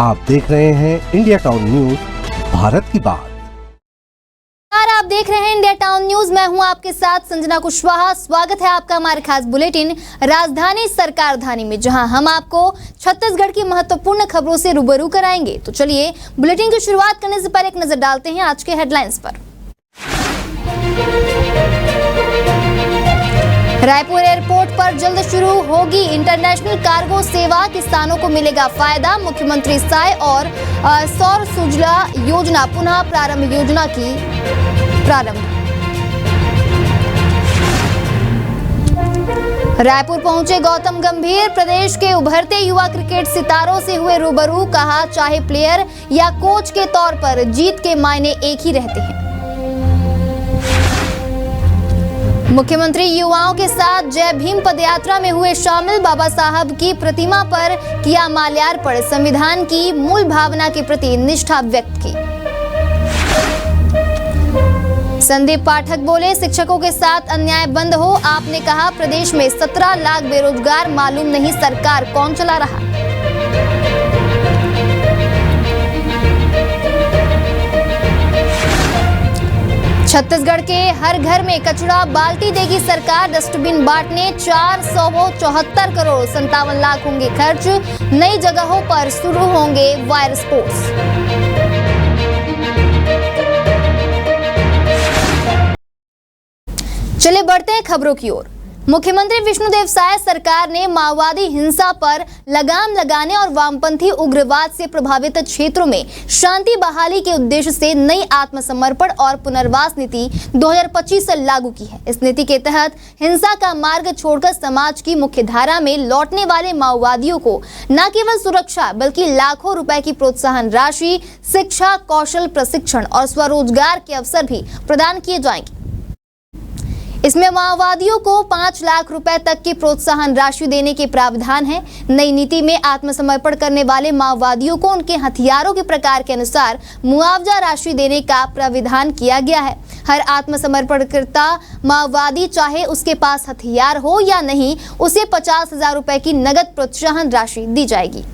आप देख रहे हैं इंडिया टाउन न्यूज, भारत की बात। आप देख रहे हैं इंडिया टाउन न्यूज। मैं हूं आपके साथ संजना कुशवाहा। स्वागत है आपका हमारे खास बुलेटिन राजधानी सरकारधानी में, जहां हम आपको छत्तीसगढ़ की महत्वपूर्ण खबरों से रूबरू कराएंगे। तो चलिए बुलेटिन की शुरुआत करने से पहले एक नजर डालते हैं आज के हेडलाइंस पर। रायपुर एयरपोर्ट पर जल्द शुरू होगी इंटरनेशनल कार्गो सेवा, किसानों को मिलेगा फायदा। मुख्यमंत्री साय और सौर सुजला योजना पुनः प्रारंभ योजना की प्रारंभ। रायपुर पहुंचे गौतम गंभीर, प्रदेश के उभरते युवा क्रिकेट सितारों से हुए रूबरू। कहा चाहे प्लेयर या कोच के तौर पर जीत के मायने एक ही रहते हैं। मुख्यमंत्री युवाओं के साथ जय भीम पदयात्रा में हुए शामिल, बाबा साहब की प्रतिमा पर किया माल्यार्पण, संविधान की मूल भावना के प्रति निष्ठा व्यक्त की। संदीप पाठक बोले शिक्षकों के साथ अन्याय बंद हो। आपने कहा प्रदेश में 17 लाख बेरोजगार, मालूम नहीं सरकार कौन चला रहा। छत्तीसगढ़ के हर घर में कचरा बाल्टी देगी सरकार, डस्टबिन बांटने 474 करोड़ 57 लाख होंगे खर्च। नई जगहों पर शुरू होंगे वायर स्पोर्ट्स। चलिए बढ़ते हैं खबरों की ओर। मुख्यमंत्री विष्णुदेव साय सरकार ने माओवादी हिंसा पर लगाम लगाने और वामपंथी उग्रवाद से प्रभावित क्षेत्रों में शांति बहाली के उद्देश्य से नई आत्मसमर्पण और पुनर्वास नीति 2025 लागू की है। इस नीति के तहत हिंसा का मार्ग छोड़कर समाज की मुख्य धारा में लौटने वाले माओवादियों को न केवल सुरक्षा बल्कि लाखों रुपए की प्रोत्साहन राशि, शिक्षा, कौशल प्रशिक्षण और स्वरोजगार के अवसर भी प्रदान किए जाएंगे। इसमें माओवादियों को 5 लाख रुपए तक की प्रोत्साहन राशि देने के प्रावधान है। नई नीति में आत्मसमर्पण करने वाले माओवादियों को उनके हथियारों के प्रकार के अनुसार मुआवजा राशि देने का प्रावधान किया गया है। हर आत्मसमर्पणकर्ता माओवादी चाहे उसके पास हथियार हो या नहीं, उसे 50,000 रुपए की नगद प्रोत्साहन राशि दी जाएगी।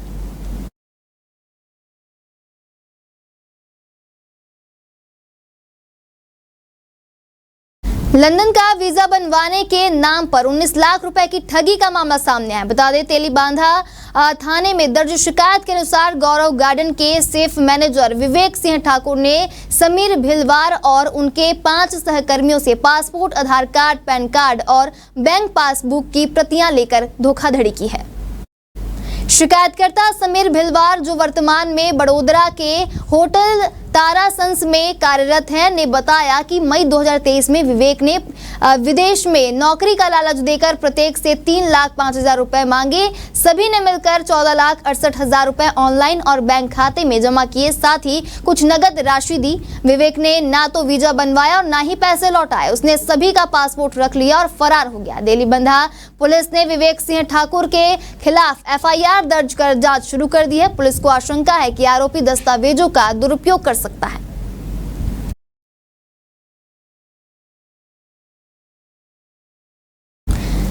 लंदन का वीजा बनवाने के नाम पर 19 लाख रुपए की ठगी का मामला सामने आया। बता दें तेलीबांधा थाने में दर्ज शिकायत के अनुसार गौरव गार्डन के सेफ मैनेजर विवेक सिंह ठाकुर ने समीर भिलवार और उनके 5 सहकर्मियों से पासपोर्ट, आधार कार्ड, पैन कार्ड और बैंक पासबुक की प्रतियां लेकर धोखाधड़ी की है। शिकायतकर्ता समीर भिलवार, जो वर्तमान में बड़ोदरा के होटल तारासंस में कार्यरत हैं, ने बताया कि मई 2023 में विवेक ने विदेश में नौकरी का लालच देकर प्रत्येक से 3,05,000 रुपए मांगे। सभी ने मिलकर 14,68,000 रुपए ऑनलाइन और बैंक खाते में जमा किए, साथ ही कुछ नगद राशि दी। विवेक ने ना तो वीजा बनवाया और ना ही पैसे लौटाए। उसने सभी का पासपोर्ट रख लिया और फरार हो गया। तेलीबांधा पुलिस ने विवेक सिंह ठाकुर के खिलाफ FIR दर्ज कर जांच शुरू कर दी है। पुलिस को आशंका है कि आरोपी दस्तावेजों का दुरुपयोग कर सकता है।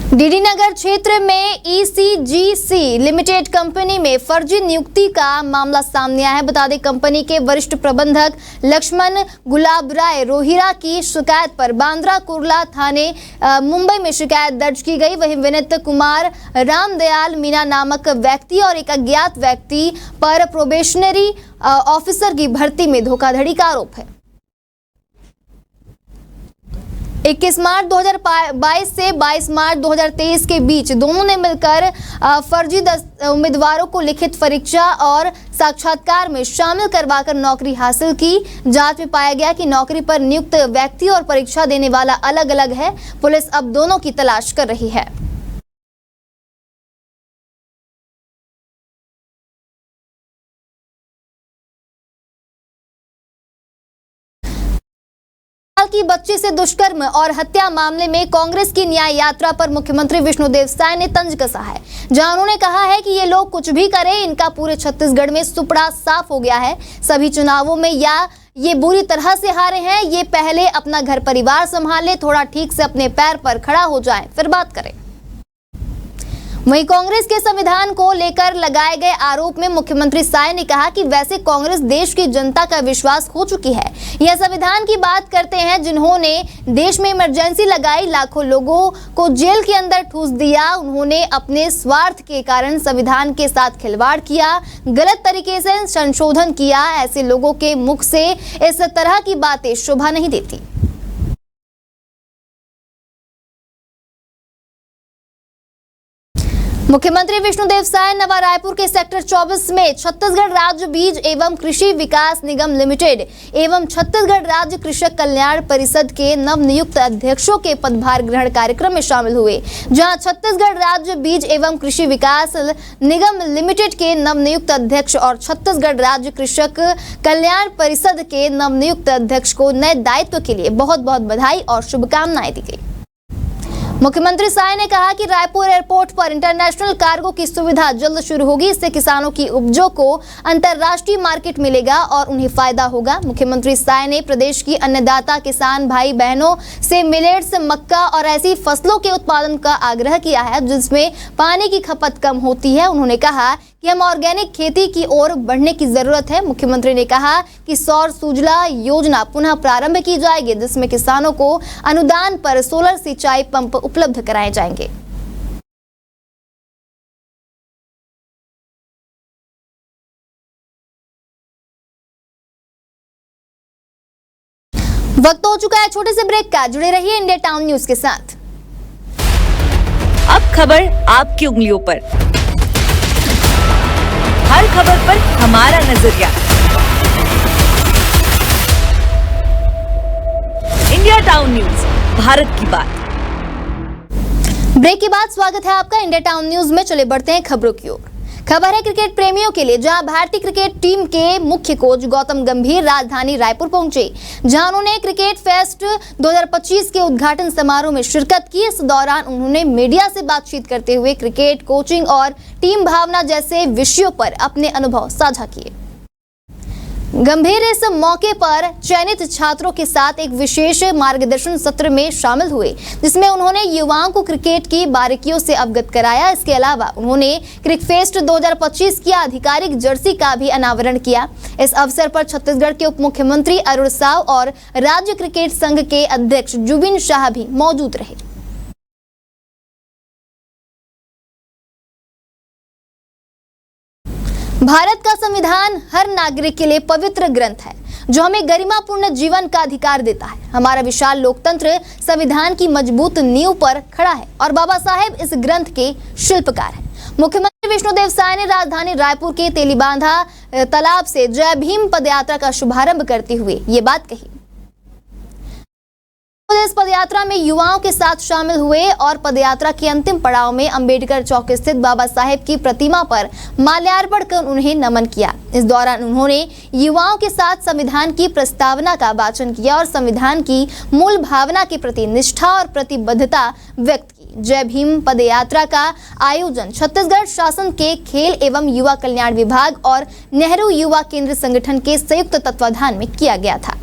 डीडी नगर क्षेत्र में ECGC लिमिटेड कंपनी में फर्जी नियुक्ति का मामला सामने आया है। बता दें कंपनी के वरिष्ठ प्रबंधक लक्ष्मण गुलाबराय रोहिरा की शिकायत पर बांद्रा कुर्ला थाने मुंबई में शिकायत दर्ज की गई। वहीं विनीत कुमार रामदयाल मीना नामक व्यक्ति और एक अज्ञात व्यक्ति पर प्रोबेशनरी ऑफिसर की भर्ती में धोखाधड़ी का आरोप है। 21 मार्च 2022 से 22 मार्च 2023 के बीच दोनों ने मिलकर फर्जी उम्मीदवारों को लिखित परीक्षा और साक्षात्कार में शामिल करवाकर नौकरी हासिल की। जांच में पाया गया कि नौकरी पर नियुक्त व्यक्ति और परीक्षा देने वाला अलग अलग है। पुलिस अब दोनों की तलाश कर रही है। की बच्ची से दुष्कर्म और हत्या मामले में कांग्रेस की न्याय यात्रा पर मुख्यमंत्री विष्णुदेव साय ने तंज कसा है, जहां उन्होंने कहा है कि ये लोग कुछ भी करें, इनका पूरे छत्तीसगढ़ में सुपड़ा साफ हो गया है। सभी चुनावों में या ये बुरी तरह से हारे हैं, ये पहले अपना घर परिवार संभाले, थोड़ा ठीक से अपने पैर पर खड़ा हो जाए, फिर बात करें। वहीं कांग्रेस के संविधान को लेकर लगाए गए आरोप में मुख्यमंत्री साय ने कहा कि वैसे कांग्रेस देश की जनता का विश्वास खो चुकी है। यह संविधान की बात करते हैं जिन्होंने देश में इमरजेंसी लगाई, लाखों लोगों को जेल के अंदर ठूस दिया। उन्होंने अपने स्वार्थ के कारण संविधान के साथ खिलवाड़ किया, गलत तरीके से संशोधन किया। ऐसे लोगों के मुख से इस तरह की बातें शोभा नहीं देती। मुख्यमंत्री विष्णुदेव साय नवा रायपुर के सेक्टर 24 में छत्तीसगढ़ राज्य बीज एवं कृषि विकास निगम लिमिटेड एवं छत्तीसगढ़ राज्य कृषक कल्याण परिषद के नवनियुक्त अध्यक्षों के पदभार ग्रहण कार्यक्रम में शामिल हुए, जहां छत्तीसगढ़ राज्य बीज एवं कृषि विकास निगम लिमिटेड के नवनियुक्त अध्यक्ष और छत्तीसगढ़ राज्य कृषक कल्याण परिषद के नवनियुक्त अध्यक्ष को नए दायित्व के लिए बहुत बहुत बधाई और शुभकामनाएं दी गई। मुख्यमंत्री साय ने कहा कि रायपुर एयरपोर्ट पर इंटरनेशनल कार्गो की सुविधा जल्द शुरू होगी। इससे किसानों की उपजों को अंतर्राष्ट्रीय मार्केट मिलेगा और उन्हें फायदा होगा। मुख्यमंत्री साय ने प्रदेश की अन्नदाता किसान भाई बहनों से मिलेट्स, मक्का और ऐसी फसलों के उत्पादन का आग्रह किया है जिसमें पानी की खपत कम होती है। उन्होंने कहा कि हम ऑर्गेनिक खेती की ओर बढ़ने की जरूरत है। मुख्यमंत्री ने कहा कि सौर सूजला योजना पुनः प्रारंभ की जाएगी, जिसमें किसानों को अनुदान पर सोलर सिंचाई पंप उपलब्ध कराए जाएंगे। वक्त हो चुका है छोटे से ब्रेक का। जुड़े रहिए इंडिया टाउन न्यूज के साथ। अब खबर आपकी उंगलियों पर, हर खबर पर हमारा नजरिया। इंडिया टाउन न्यूज, भारत की बात। ब्रेक के बाद स्वागत है आपका इंडिया टाउन न्यूज में। चले बढ़ते हैं खबरों की ओर। खबर है क्रिकेट प्रेमियों के लिए, जहां भारतीय क्रिकेट टीम के मुख्य कोच गौतम गंभीर राजधानी रायपुर पहुंचे, जहां उन्होंने क्रिकेट फेस्ट 2025 के उद्घाटन समारोह में शिरकत की। इस दौरान उन्होंने मीडिया से बातचीत करते हुए क्रिकेट कोचिंग और टीम भावना जैसे विषयों पर अपने अनुभव साझा किए। गंभीर इस मौके पर चयनित छात्रों के साथ एक विशेष मार्गदर्शन सत्र में शामिल हुए, जिसमें उन्होंने युवाओं को क्रिकेट की बारीकियों से अवगत कराया। इसके अलावा उन्होंने क्रिकफेस्ट 2025 की आधिकारिक जर्सी का भी अनावरण किया। इस अवसर पर छत्तीसगढ़ के उप मुख्यमंत्री अरुण साव और राज्य क्रिकेट संघ के अध्यक्ष जुबिन शाह भी मौजूद रहे। भारत का संविधान हर नागरिक के लिए पवित्र ग्रंथ है, जो हमें गरिमापूर्ण जीवन का अधिकार देता है। हमारा विशाल लोकतंत्र संविधान की मजबूत नींव पर खड़ा है और बाबा साहेब इस ग्रंथ के शिल्पकार हैं। मुख्यमंत्री विष्णुदेव साय ने राजधानी रायपुर के तेलीबांधा तालाब से जय भीम पदयात्रा का शुभारंभ करते हुए ये बात कही। इस पदयात्रा में युवाओं के साथ शामिल हुए और पदयात्रा के अंतिम पड़ाव में अंबेडकर चौक स्थित बाबा साहेब की प्रतिमा पर माल्यार्पण कर उन्हें नमन किया। इस दौरान उन्होंने युवाओं के साथ संविधान की प्रस्तावना का वाचन किया और संविधान की मूल भावना के प्रति निष्ठा और प्रतिबद्धता व्यक्त की। जय भीम पदयात्रा का आयोजन छत्तीसगढ़ शासन के खेल एवं युवा कल्याण विभाग और नेहरू युवा केंद्र संगठन के संयुक्त तत्वाधान में किया गया था।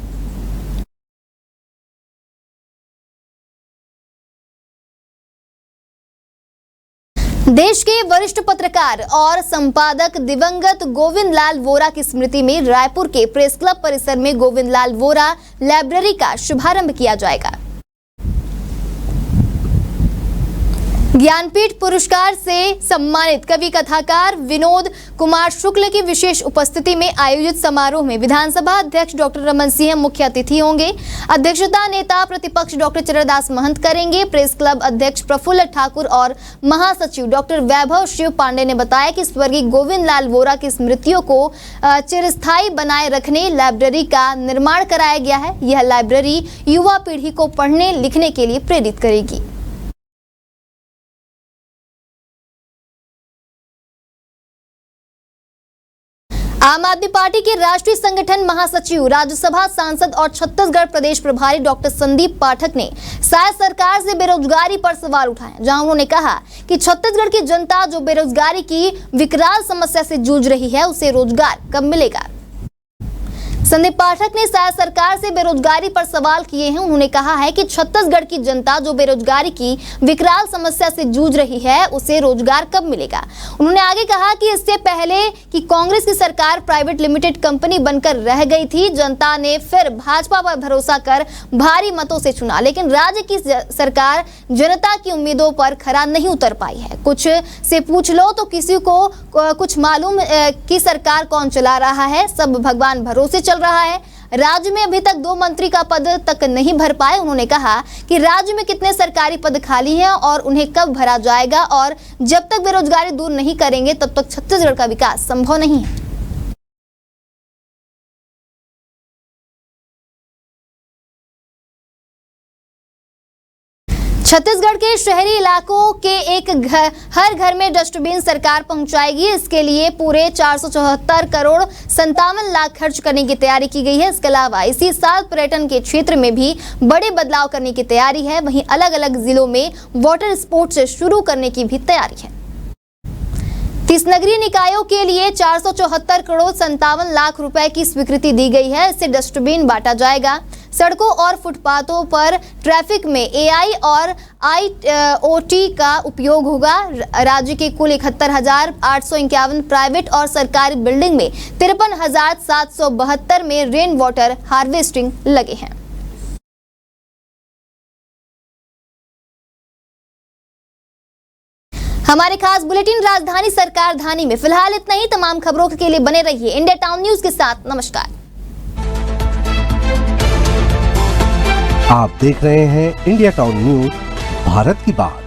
देश के वरिष्ठ पत्रकार और संपादक दिवंगत गोविंद लाल वोरा की स्मृति में रायपुर के प्रेस क्लब परिसर में गोविंद लाल वोरा लाइब्रेरी का शुभारंभ किया जाएगा। ज्ञानपीठ पुरस्कार से सम्मानित कवि कथाकार विनोद कुमार शुक्ल की विशेष उपस्थिति में आयोजित समारोह में विधानसभा अध्यक्ष डॉक्टर रमन सिंह मुख्य अतिथि होंगे। अध्यक्षता नेता प्रतिपक्ष डॉक्टर चरणदास महंत करेंगे। प्रेस क्लब अध्यक्ष प्रफुल्ल ठाकुर और महासचिव डॉक्टर वैभव शिव पांडे ने बताया कि स्वर्गीय गोविंद लाल वोरा की स्मृतियों को चिरस्थायी बनाए रखने लाइब्रेरी का निर्माण कराया गया है। यह लाइब्रेरी युवा पीढ़ी को पढ़ने लिखने के लिए प्रेरित करेगी। आम आदमी पार्टी के राष्ट्रीय संगठन महासचिव, राज्यसभा सांसद और छत्तीसगढ़ प्रदेश प्रभारी डॉक्टर संदीप पाठक ने साय सरकार से बेरोजगारी पर सवाल उठाए, जहां उन्होंने कहा कि छत्तीसगढ़ की जनता जो बेरोजगारी की विकराल समस्या से जूझ रही है, उसे रोजगार कब मिलेगा। संदीप पाठक ने शायद सरकार से बेरोजगारी पर सवाल किए हैं। उन्होंने कहा है कि छत्तीसगढ़ की जनता जो बेरोजगारी की विकराल समस्या से जूझ रही है, उसे रोजगार कब मिलेगा। उन्होंने आगे कहा कि इससे पहले कि कांग्रेस की सरकार प्राइवेट लिमिटेड कंपनी बनकर रह गई थी, जनता ने फिर भाजपा पर भरोसा कर भारी मतों से चुना, लेकिन राज्य की सरकार जनता की उम्मीदों पर खरा नहीं उतर पाई है। कुछ से पूछ लो तो किसी को कुछ मालूम कि सरकार कौन चला रहा है, सब भगवान भरोसे चल रहा है। राज्य में अभी तक 2 मंत्री का पद तक नहीं भर पाए। उन्होंने कहा कि राज्य में कितने सरकारी पद खाली हैं और उन्हें कब भरा जाएगा, और जब तक बेरोजगारी दूर नहीं करेंगे तब तक छत्तीसगढ़ का विकास संभव नहीं है। छत्तीसगढ़ के शहरी इलाकों के हर घर में डस्टबिन सरकार पहुंचाएगी। इसके लिए पूरे 474 करोड़ 57 लाख खर्च करने की तैयारी की गई है। इसके अलावा इसी साल पर्यटन के क्षेत्र में भी बड़े बदलाव करने की तैयारी है। वहीं अलग अलग जिलों में वाटर स्पोर्ट्स शुरू करने की भी तैयारी है। 30 नगरीय निकायों के लिए 474 करोड़ 57 लाख रुपए की स्वीकृति दी गई है। इससे डस्टबिन बांटा जाएगा। सड़कों और फुटपाथों पर ट्रैफिक में AI और IoT का उपयोग होगा। राज्य के कुल 71,851 प्राइवेट और सरकारी बिल्डिंग में 53,772 में रेन वाटर हार्वेस्टिंग लगे हैं। हमारे खास बुलेटिन राजधानी सरकार धानी में फिलहाल इतना ही। तमाम खबरों के लिए बने रहिए इंडिया टाउन न्यूज के साथ। नमस्कार। आप देख रहे हैं इंडिया टाउन न्यूज, भारत की बात।